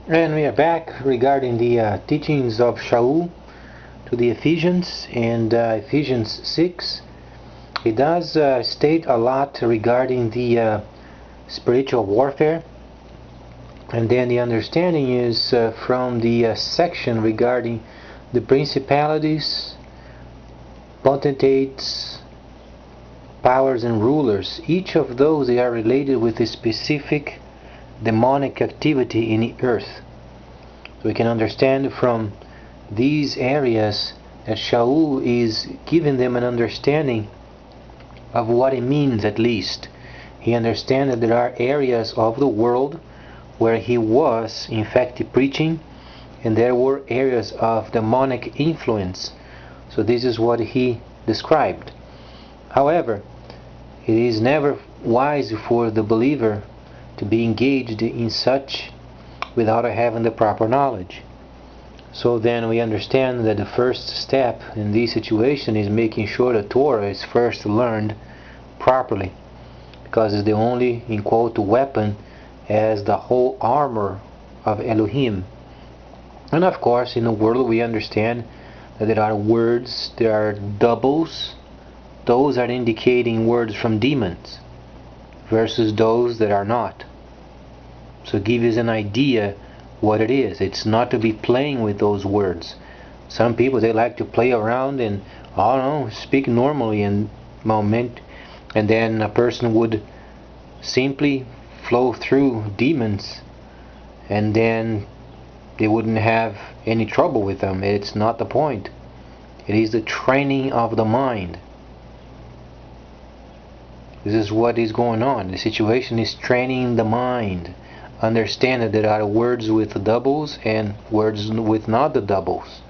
And we are back regarding the teachings of Shaul to the Ephesians, and Ephesians 6. It does state a lot regarding the spiritual warfare, and then the understanding is from the section regarding the principalities, potentates, powers, and rulers. Each of those, they are related with a specific demonic activity in the earth. So we can understand from these areas that Shaul is giving them an understanding of what it means. At least he understands that there are areas of the world where he was in fact preaching, and there were areas of demonic influence. So this is what he described. However, it is never wise for the believer to be engaged in such without having the proper knowledge. So then we understand that the first step in this situation is making sure the Torah is first learned properly, because it's the only, in quote, weapon as the whole armor of Elohim. And of course, in the world we understand that there are words, there are doubles. Those are indicating words from demons versus those that are not. So give us an idea what it is. It's not to be playing with those words. Some people, they like to play around and, I don't know, speak normally and moment, and then a person would simply flow through demons, and then they wouldn't have any trouble with them. It's not the point. It is the training of the mind. This is what is going on. The situation is training the mind. Understand that there are words with doubles and words with not the doubles.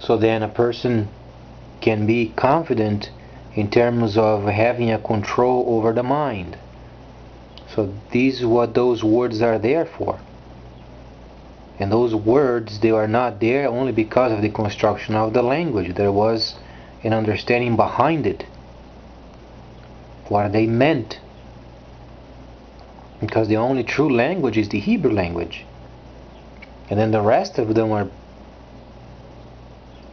So then a person can be confident in terms of having a control over the mind. So this is what those words are there for. And those words, they are not there only because of the construction of the language. There was an understanding behind it, what they meant. Because the only true language is the Hebrew language. And then the rest of them are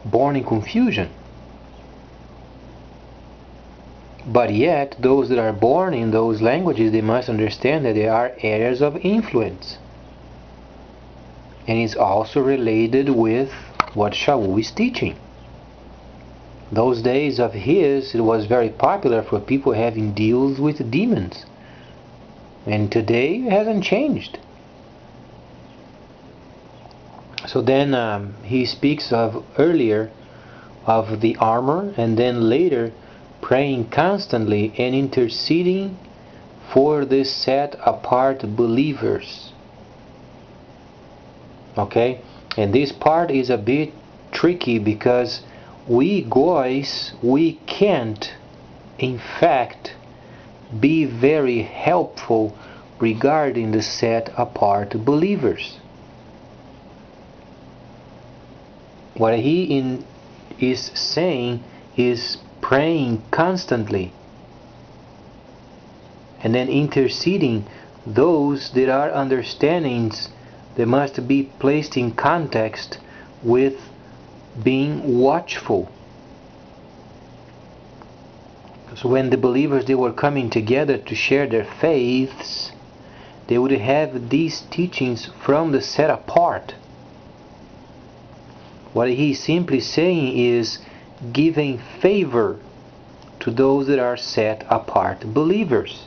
born in confusion. But yet, those that are born in those languages, they must understand that there are areas of influence. And it's also related with what Shaul is teaching. Those days of his, it was very popular for people having deals with demons. And today it hasn't changed. So then he speaks of earlier of the armor, and then later praying constantly and interceding for the set apart believers. Okay? And this part is a bit tricky because we goys, we can't in fact be very helpful regarding the set apart believers. What he is saying is praying constantly and then interceding those that are understandings that must be placed in context with being watchful. So when the believers, they were coming together to share their faiths, they would have these teachings from the set apart. What he's simply saying is giving favor to those that are set apart believers.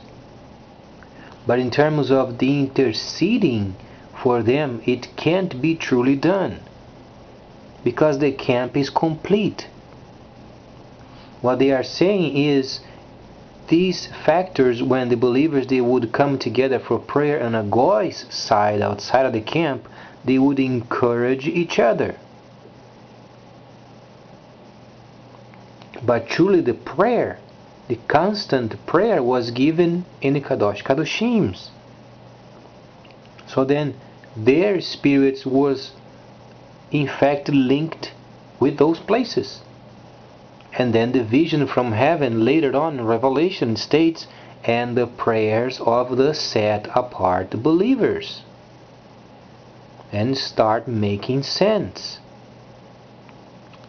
But in terms of the interceding for them, it can't be truly done, because the camp is complete. What they are saying is these factors, when the believers, they would come together for prayer on a goy's side, outside of the camp, they would encourage each other. But truly the prayer, the constant prayer, was given in the Kadosh Kadoshims. So then their spirits was in fact linked with those places. And then the vision from heaven later on in Revelation states, and the prayers of the set apart believers, and start making sense.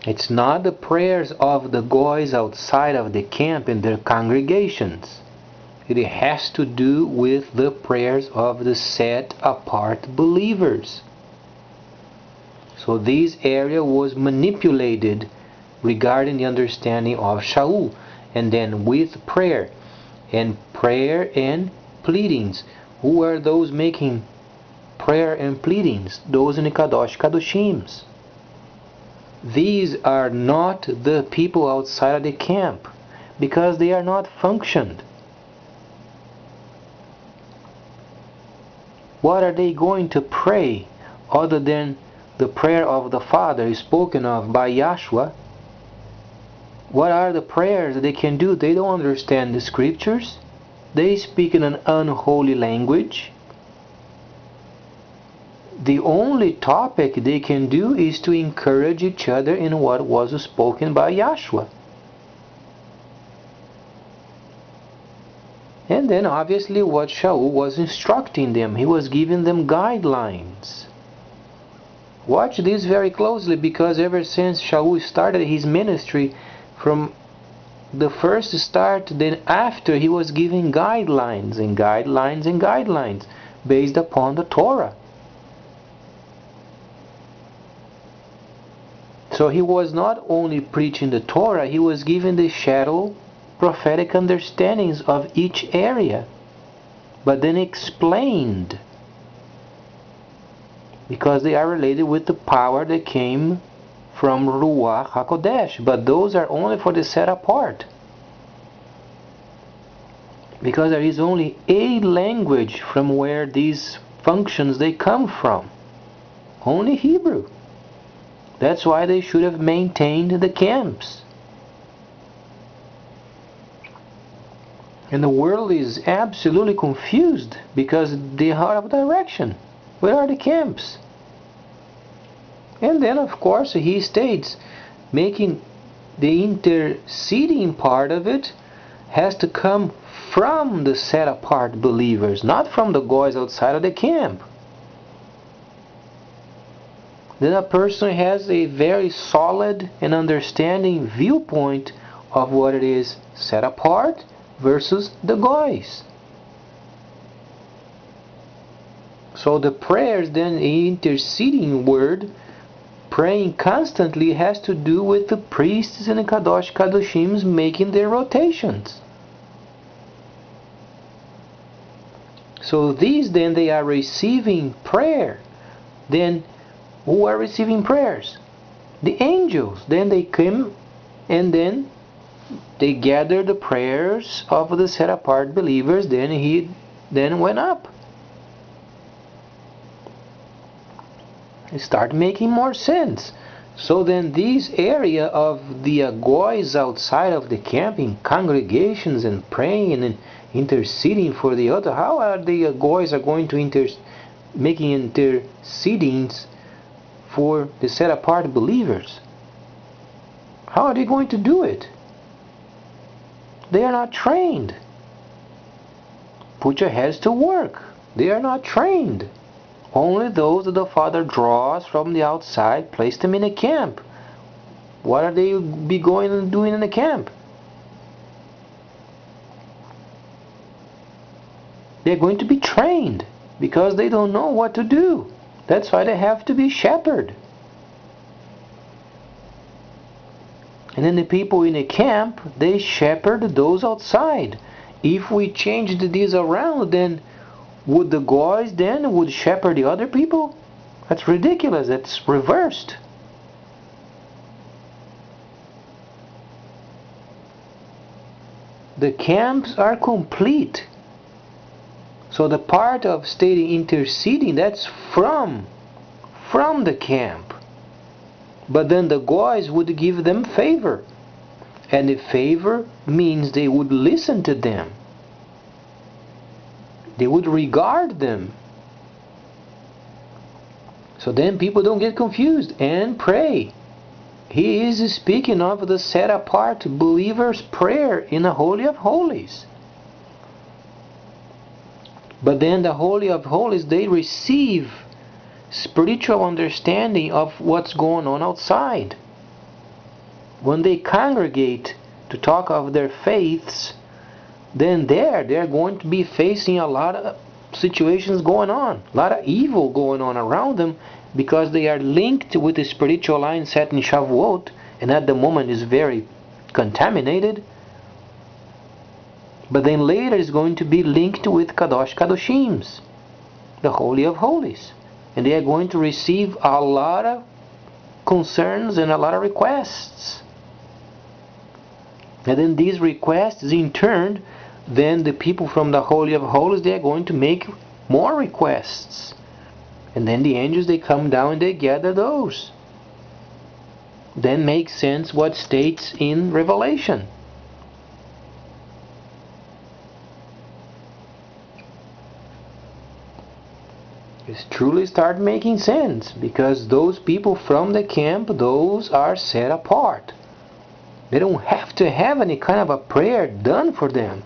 It's not the prayers of the guys outside of the camp in their congregations. It has to do with the prayers of the set apart believers. So this area was manipulated regarding the understanding of Shaul, and then with prayer and pleadings. Who are those making prayer and pleadings? Those in the Kadosh Kadoshims. These are not the people outside of the camp, because they are not functioned. What are they going to pray other than the prayer of the Father spoken of by Yahshua? What are the prayers that they can do? They don't understand the scriptures. They speak in an unholy language. The only topic they can do is to encourage each other in what was spoken by Yahshua. And then obviously what Shaul was instructing them. He was giving them guidelines. Watch this very closely, because ever since Shaul started his ministry, from the first start, then after, he was giving guidelines and guidelines and guidelines based upon the Torah. So he was not only preaching the Torah, he was giving the shadow prophetic understandings of each area, but then explained, because they are related with the power that came from Ruach HaKodesh, but those are only for the set apart, because there is only a language from where these functions they come from, only Hebrew. That's why they should have maintained the camps. And the world is absolutely confused because they are out of direction. Where are the camps? And then, of course, he states, making the interceding part of it has to come from the set-apart believers, not from the guys outside of the camp. Then a person has a very solid and understanding viewpoint of what it is set apart versus the guys. So the prayers, then the interceding word, praying constantly, has to do with the priests and the Kadosh Kadoshims making their rotations. So these, then, they are receiving prayer. Then who are receiving prayers? The angels. Then they come and then they gather the prayers of the set apart believers. Then he went up. It start making more sense. So then this area of the guys outside of the camp in congregations and praying and interceding for the other, how are the guys are going to making intercedings for the set apart believers? How are they going to do it? They are not trained. Put your heads to work. They are not trained. Only those that the Father draws from the outside, place them in a camp. What are they be going and doing in the camp? They're going to be trained because they don't know what to do. That's why they have to be shepherded. And then the people in the camp, they shepherd those outside. If we changed this around, then would the guys then would shepherd the other people? That's ridiculous. That's reversed. The camps are complete. So the part of stating interceding, that's from the camp. But then the guys would give them favor. And the favor means they would listen to them. They would regard them. So then people don't get confused and pray. He is speaking of the set apart believer's prayer in the Holy of Holies. But then the Holy of Holies, they receive spiritual understanding of what's going on outside. When they congregate to talk of their faiths, then they're going to be facing a lot of situations going on, a lot of evil going on around them, because they are linked with the spiritual line set in Shavuot, and at the moment is very contaminated. But then later is going to be linked with Kadosh Kadoshims, the Holy of Holies, and they are going to receive a lot of concerns and a lot of requests. And then these requests, in turn, then the people from the Holy of Holies, they are going to make more requests. And then the angels, they come down and they gather those. Then makes sense what states in Revelation. It truly start making sense, because those people from the camp, those are set apart. They don't have to have any kind of a prayer done for them,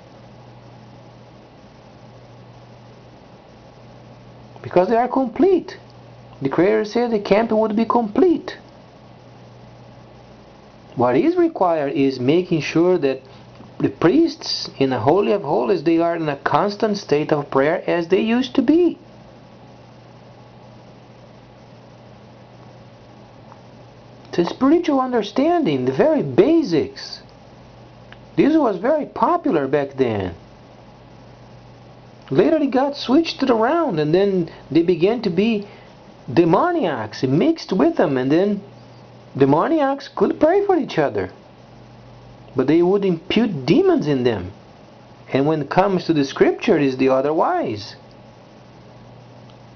because they are complete. The Creator said the camp would be complete. What is required is making sure that the priests in the Holy of Holies, they are in a constant state of prayer as they used to be. The spiritual understanding, the very basics. This was very popular back then. Later it got switched around, and then they began to be demoniacs mixed with them, and then demoniacs could pray for each other, but they would impute demons in them. And when it comes to the scripture, it is the otherwise.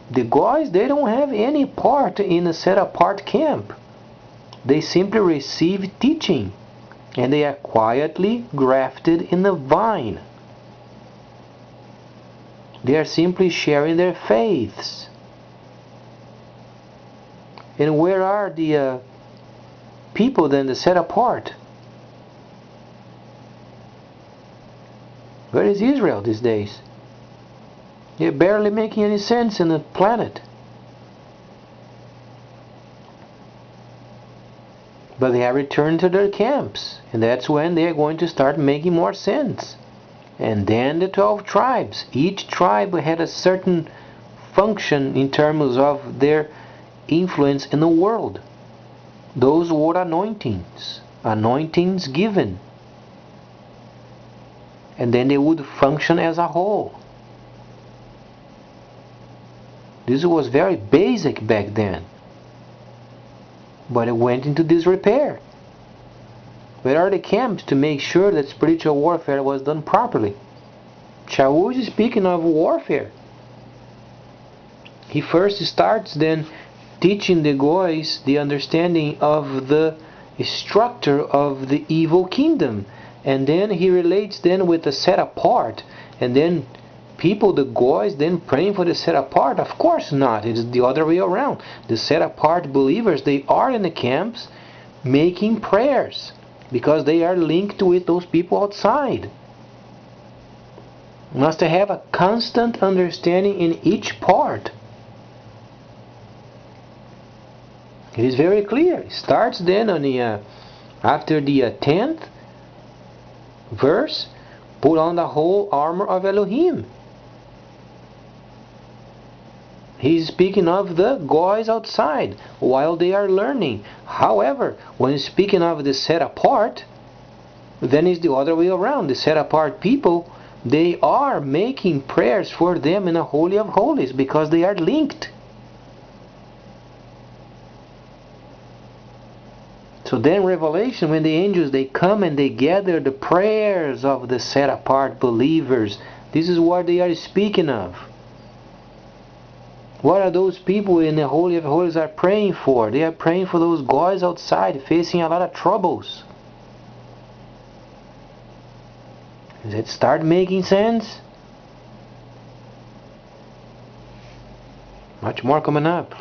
The guys, they don't have any part in a set apart camp. They simply receive teaching, and they are quietly grafted in the vine. They are simply sharing their faiths. And where are the people then that set apart? Where is Israel these days? They're barely making any sense in the planet. But they have returned to their camps, and that's when they are going to start making more sense. And then the 12 tribes. Each tribe had a certain function in terms of their influence in the world. Those were anointings. Anointings given. And then they would function as a whole. This was very basic back then. But it went into disrepair. Where are the camps to make sure that spiritual warfare was done properly? Shaul is speaking of warfare. He first starts then teaching the goys the understanding of the structure of the evil kingdom. And then he relates then with the set apart. And then people, the goys, then praying for the set apart. Of course not. It is the other way around. The set apart believers, they are in the camps making prayers, because they are linked with those people outside. Must have a constant understanding in each part. It is very clear. It starts then on the after the 10th verse, put on the whole armor of Elohim. He's speaking of the guys outside while they are learning. However, when speaking of the set apart, then it's the other way around. The set apart people, they are making prayers for them in the Holy of Holies, because they are linked. So then Revelation, when the angels, they come and they gather the prayers of the set apart believers, this is what they are speaking of. What are those people in the Holy of Holies are praying for? They are praying for those guys outside facing a lot of troubles. Does it start making sense? Much more coming up.